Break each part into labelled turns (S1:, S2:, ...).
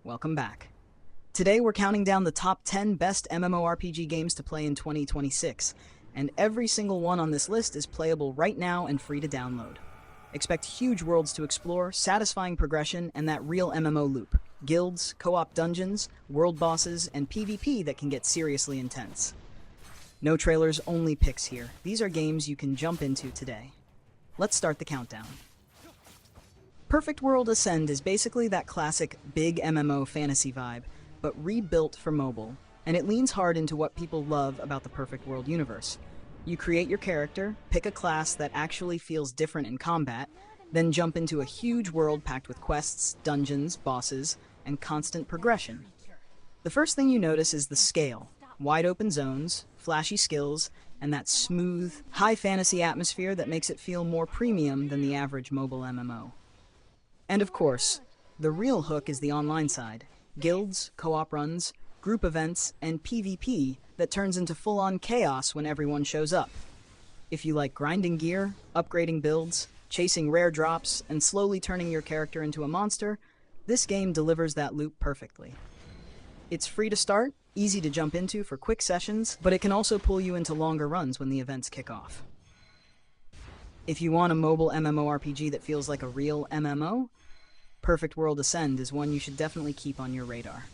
S1: welcome back. Today we're counting down the top 10 best MMORPG games to play in 2026, and every single one on this list is playable right now and free to download. Expect huge worlds to explore, satisfying progression, and that real MMO loop. Guilds, co-op dungeons, world bosses, and PvP that can get seriously intense. No trailers, only picks here. These are games you can jump into today. Let's start the countdown. Perfect World Ascend is basically that classic big MMO fantasy vibe, but rebuilt for mobile, and it leans hard into what people love about the Perfect World universe. You create your character, pick a class that actually feels different in combat, then jump into a huge world packed with quests, dungeons, bosses, and constant progression. The first thing you notice is the scale. Wide open zones, flashy skills, and that smooth, high fantasy atmosphere that makes it feel more premium than the average mobile MMO. And of course, the real hook is the online side. Guilds, co-op runs, group events, and PvP that turns into full-on chaos when everyone shows up. If you like grinding gear, upgrading builds, chasing rare drops, and slowly turning your character into a monster, this game delivers that loop perfectly. It's free to start, easy to jump into for quick sessions, but it can also pull you into longer runs when the events kick off. If you want a mobile MMORPG that feels like a real MMO, Perfect World Ascend is one you should definitely keep on your radar.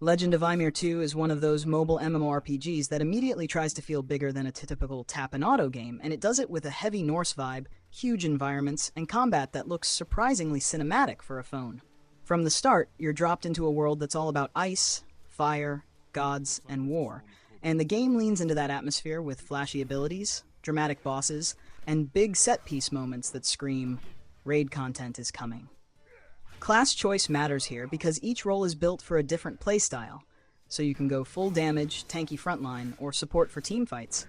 S1: Legend of YMIR 2 is one of those mobile MMORPGs that immediately tries to feel bigger than a typical tap-and-auto game, and it does it with a heavy Norse vibe, huge environments, and combat that looks surprisingly cinematic for a phone. From the start, you're dropped into a world that's all about ice, fire, gods, and war, and the game leans into that atmosphere with flashy abilities, dramatic bosses, and big set-piece moments that scream, raid content is coming. Class choice matters here because each role is built for a different playstyle, so you can go full damage, tanky frontline, or support for teamfights,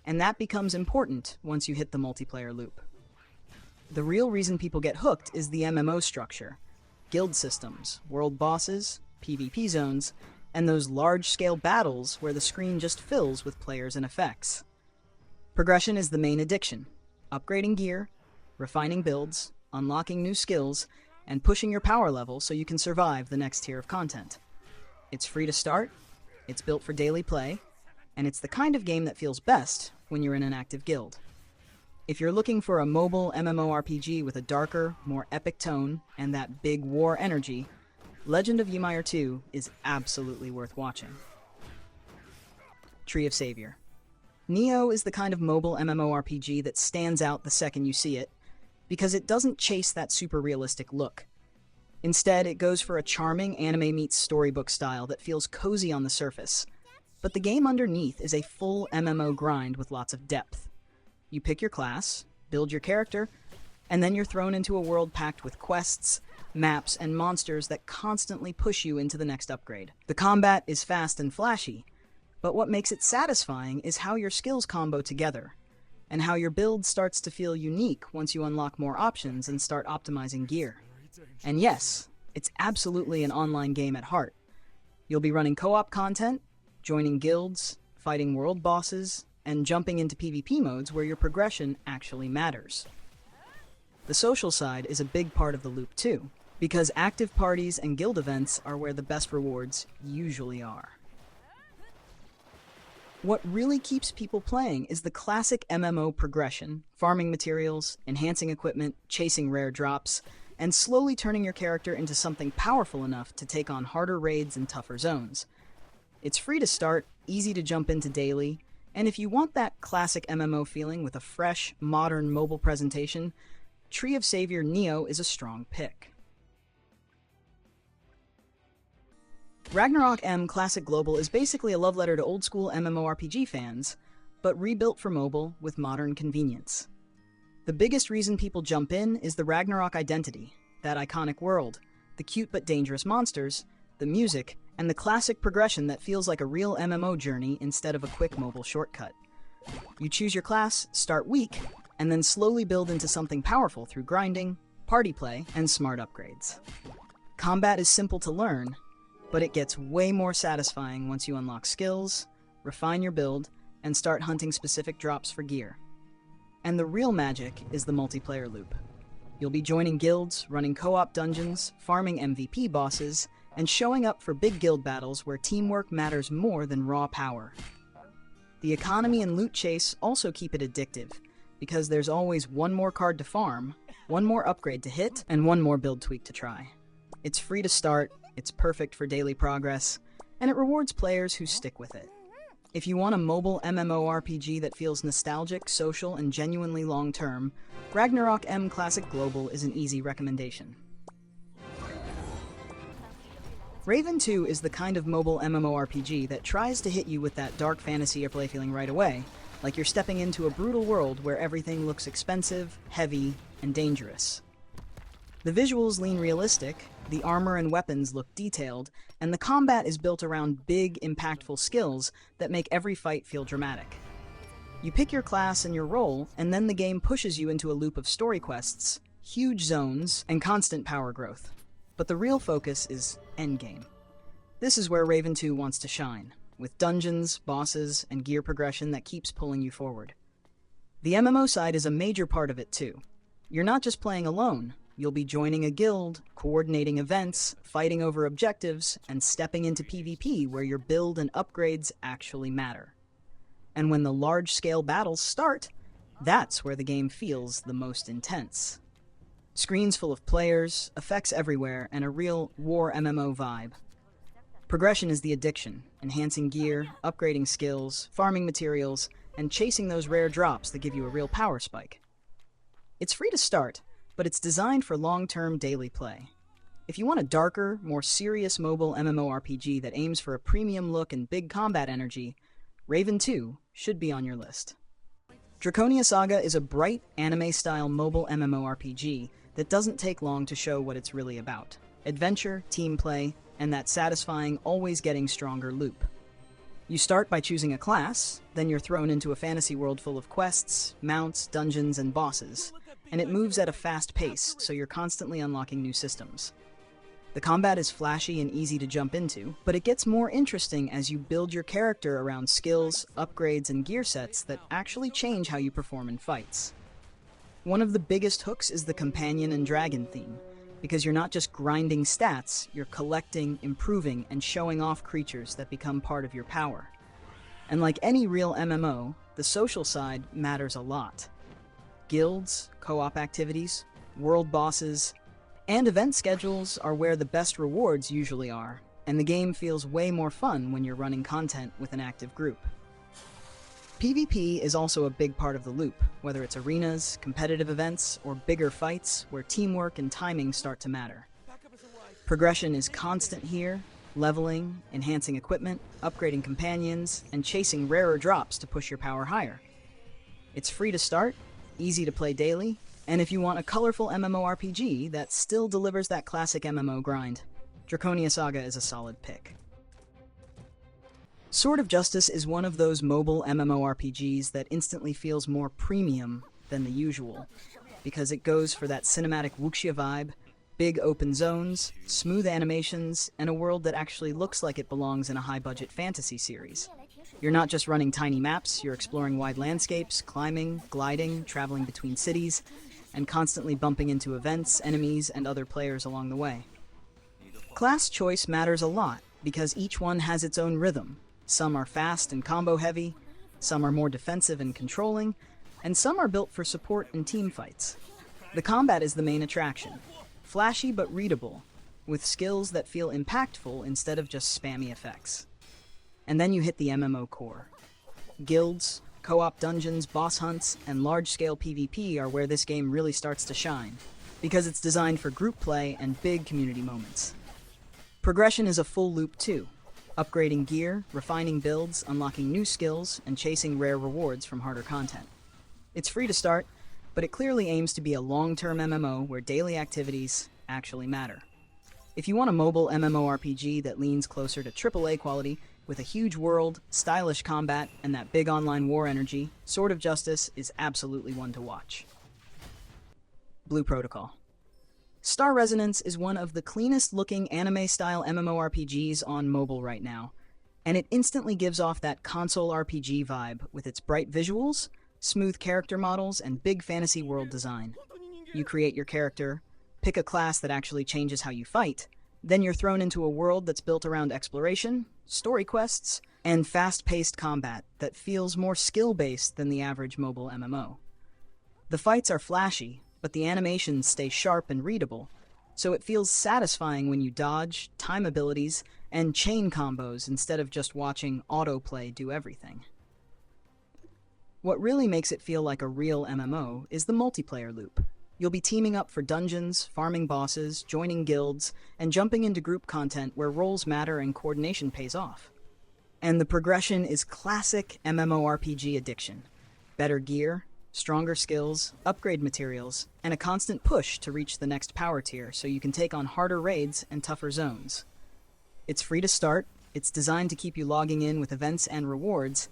S1: and that becomes important once you hit the multiplayer loop. The real reason people get hooked is the MMO structure. Guild systems, world bosses, PvP zones, and those large-scale battles where the screen just fills with players and effects. Progression is the main addiction. Upgrading gear, refining builds, unlocking new skills, and pushing your power level so you can survive the next tier of content. It's free to start, it's built for daily play, and it's the kind of game that feels best when you're in an active guild. If you're looking for a mobile MMORPG with a darker, more epic tone and that big war energy, Legend of YMIR 2 is absolutely worth watching. Tree of Savior. Neo is the kind of mobile MMORPG that stands out the second you see it, because it doesn't chase that super realistic look. Instead, it goes for a charming anime meets storybook style that feels cozy on the surface. But the game underneath is a full MMO grind with lots of depth. You pick your class, build your character, and then you're thrown into a world packed with quests, maps, and monsters that constantly push you into the next upgrade. The combat is fast and flashy, but what makes it satisfying is how your skills combo together, and how your build starts to feel unique once you unlock more options and start optimizing gear. And yes, it's absolutely an online game at heart. You'll be running co-op content, joining guilds, fighting world bosses, and jumping into PvP modes where your progression actually matters. The social side is a big part of the loop too, because active parties and guild events are where the best rewards usually are. What really keeps people playing is the classic MMO progression, farming materials, enhancing equipment, chasing rare drops, and slowly turning your character into something powerful enough to take on harder raids and tougher zones. It's free to start, easy to jump into daily, and if you want that classic MMO feeling with a fresh, modern mobile presentation, Tree of Savior Neo is a strong pick. Ragnarok M Global is basically a love letter to old-school MMORPG fans, but rebuilt for mobile with modern convenience. The biggest reason people jump in is the Ragnarok identity, that iconic world, the cute but dangerous monsters, the music, and the classic progression that feels like a real MMO journey instead of a quick mobile shortcut. You choose your class, start weak, and then slowly build into something powerful through grinding, party play, and smart upgrades. Combat is simple to learn, but it gets way more satisfying once you unlock skills, refine your build, and start hunting specific drops for gear. And the real magic is the multiplayer loop. You'll be joining guilds, running co-op dungeons, farming MVP bosses, and showing up for big guild battles where teamwork matters more than raw power. The economy and loot chase also keep it addictive, because there's always one more card to farm, one more upgrade to hit, and one more build tweak to try. It's free to start, it's perfect for daily progress, and it rewards players who stick with it. If you want a mobile MMORPG that feels nostalgic, social, and genuinely long-term, Ragnarok M Global is an easy recommendation. Raven 2 is the kind of mobile MMORPG that tries to hit you with that dark fantasy play feeling right away, like you're stepping into a brutal world where everything looks expensive, heavy, and dangerous. The visuals lean realistic, the armor and weapons look detailed, and the combat is built around big, impactful skills that make every fight feel dramatic. You pick your class and your role, and then the game pushes you into a loop of story quests, huge zones, and constant power growth. But the real focus is endgame. This is where Raven 2 wants to shine, with dungeons, bosses, and gear progression that keeps pulling you forward. The MMO side is a major part of it too. You're not just playing alone. You'll be joining a guild, coordinating events, fighting over objectives, and stepping into PvP where your build and upgrades actually matter. And when the large-scale battles start, that's where the game feels the most intense. Screens full of players, effects everywhere, and a real war MMO vibe. Progression is the addiction, enhancing gear, upgrading skills, farming materials, and chasing those rare drops that give you a real power spike. It's free to start, but it's designed for long-term daily play. If you want a darker, more serious mobile MMORPG that aims for a premium look and big combat energy, Raven 2 should be on your list. Draconia Saga is a bright, anime-style mobile MMORPG that doesn't take long to show what it's really about. Adventure, team play, and that satisfying, always getting stronger loop. You start by choosing a class, then you're thrown into a fantasy world full of quests, mounts, dungeons, and bosses. And it moves at a fast pace, so you're constantly unlocking new systems. The combat is flashy and easy to jump into, but it gets more interesting as you build your character around skills, upgrades, and gear sets that actually change how you perform in fights. One of the biggest hooks is the companion and dragon theme, because you're not just grinding stats, you're collecting, improving, and showing off creatures that become part of your power. And like any real MMO, the social side matters a lot. Guilds, co-op activities, world bosses, and event schedules are where the best rewards usually are, and the game feels way more fun when you're running content with an active group. PvP is also a big part of the loop, whether it's arenas, competitive events, or bigger fights where teamwork and timing start to matter. Progression is constant here, leveling, enhancing equipment, upgrading companions, and chasing rarer drops to push your power higher. It's free to start, easy to play daily, and if you want a colorful MMORPG that still delivers that classic MMO grind, Draconia Saga is a solid pick. Sword of Justice is one of those mobile MMORPGs that instantly feels more premium than the usual, because it goes for that cinematic wuxia vibe, big open zones, smooth animations, and a world that actually looks like it belongs in a high-budget fantasy series. You're not just running tiny maps, you're exploring wide landscapes, climbing, gliding, traveling between cities, and constantly bumping into events, enemies, and other players along the way. Class choice matters a lot, because each one has its own rhythm. Some are fast and combo-heavy, some are more defensive and controlling, and some are built for support and team fights. The combat is the main attraction, flashy but readable, with skills that feel impactful instead of just spammy effects. And then you hit the MMO core. Guilds, co-op dungeons, boss hunts, and large-scale PvP are where this game really starts to shine, because it's designed for group play and big community moments. Progression is a full loop too, upgrading gear, refining builds, unlocking new skills, and chasing rare rewards from harder content. It's free to start, but it clearly aims to be a long-term MMO where daily activities actually matter. If you want a mobile MMORPG that leans closer to AAA quality, with a huge world, stylish combat, and that big online war energy, Sword of Justice is absolutely one to watch. Blue Protocol. Star Resonance is one of the cleanest-looking anime-style MMORPGs on mobile right now, and it instantly gives off that console RPG vibe with its bright visuals, smooth character models, and big fantasy world design. You create your character, pick a class that actually changes how you fight, Then you're thrown into a world that's built around exploration, story quests, and fast-paced combat that feels more skill-based than the average mobile MMO. The fights are flashy, but the animations stay sharp and readable, so it feels satisfying when you dodge, time abilities, and chain combos instead of just watching autoplay do everything. What really makes it feel like a real MMO is the multiplayer loop. You'll be teaming up for dungeons, farming bosses, joining guilds, and jumping into group content where roles matter and coordination pays off. And the progression is classic MMORPG addiction. Better gear, stronger skills, upgrade materials, and a constant push to reach the next power tier so you can take on harder raids and tougher zones. It's free to start, it's designed to keep you logging in with events and rewards,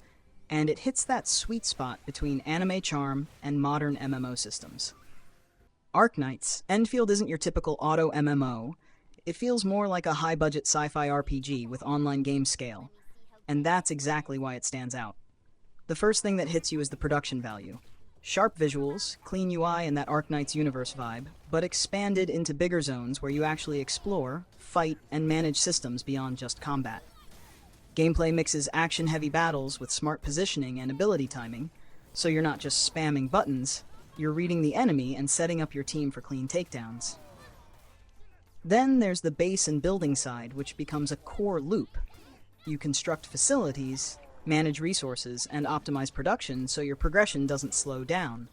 S1: and it hits that sweet spot between anime charm and modern MMO systems. Arknights, Endfield isn't your typical auto MMO. It feels more like a high-budget sci-fi RPG with online game scale, and that's exactly why it stands out. The first thing that hits you is the production value. Sharp visuals, clean UI, and that Arknights universe vibe, but expanded into bigger zones where you actually explore, fight, and manage systems beyond just combat. Gameplay mixes action-heavy battles with smart positioning and ability timing, so you're not just spamming buttons, you're reading the enemy and setting up your team for clean takedowns. Then there's the base and building side, which becomes a core loop. You construct facilities, manage resources, and optimize production so your progression doesn't slow down.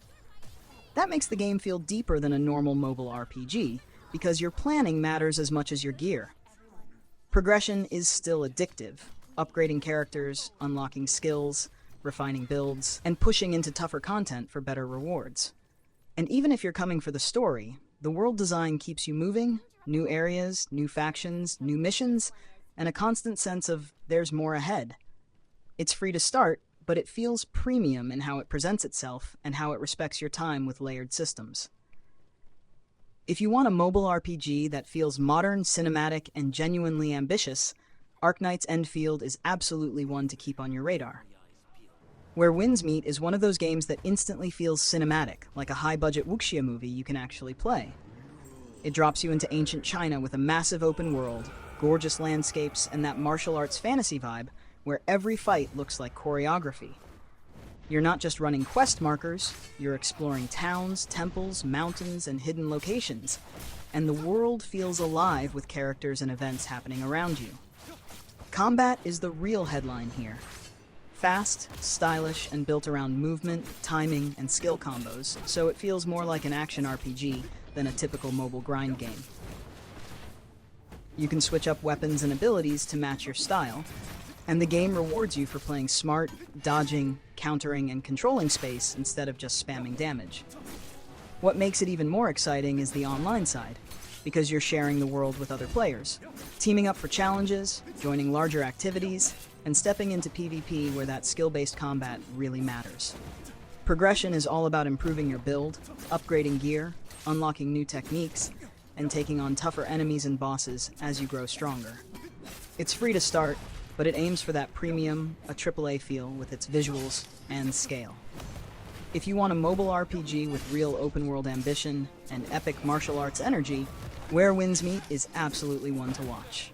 S1: That makes the game feel deeper than a normal mobile RPG, because your planning matters as much as your gear. Progression is still addictive, upgrading characters, unlocking skills, refining builds, and pushing into tougher content for better rewards. And even if you're coming for the story, the world design keeps you moving, new areas, new factions, new missions, and a constant sense of there's more ahead. It's free to start, but it feels premium in how it presents itself and how it respects your time with layered systems. If you want a mobile RPG that feels modern, cinematic, and genuinely ambitious, Arknights Endfield is absolutely one to keep on your radar. Where Winds Meet is one of those games that instantly feels cinematic, like a high-budget wuxia movie you can actually play. It drops you into ancient China with a massive open world, gorgeous landscapes, and that martial arts fantasy vibe where every fight looks like choreography. You're not just running quest markers, you're exploring towns, temples, mountains, and hidden locations, and the world feels alive with characters and events happening around you. Combat is the real headline here. Fast, stylish, and built around movement, timing, and skill combos, so it feels more like an action RPG than a typical mobile grind game. You can switch up weapons and abilities to match your style, and the game rewards you for playing smart, dodging, countering, and controlling space instead of just spamming damage. What makes it even more exciting is the online side, because you're sharing the world with other players, teaming up for challenges, joining larger activities, and stepping into PvP where that skill-based combat really matters. Progression is all about improving your build, upgrading gear, unlocking new techniques, and taking on tougher enemies and bosses as you grow stronger. It's free to start, but it aims for that premium, a AAA feel with its visuals and scale. If you want a mobile RPG with real open-world ambition and epic martial arts energy, Where Winds Meet is absolutely one to watch.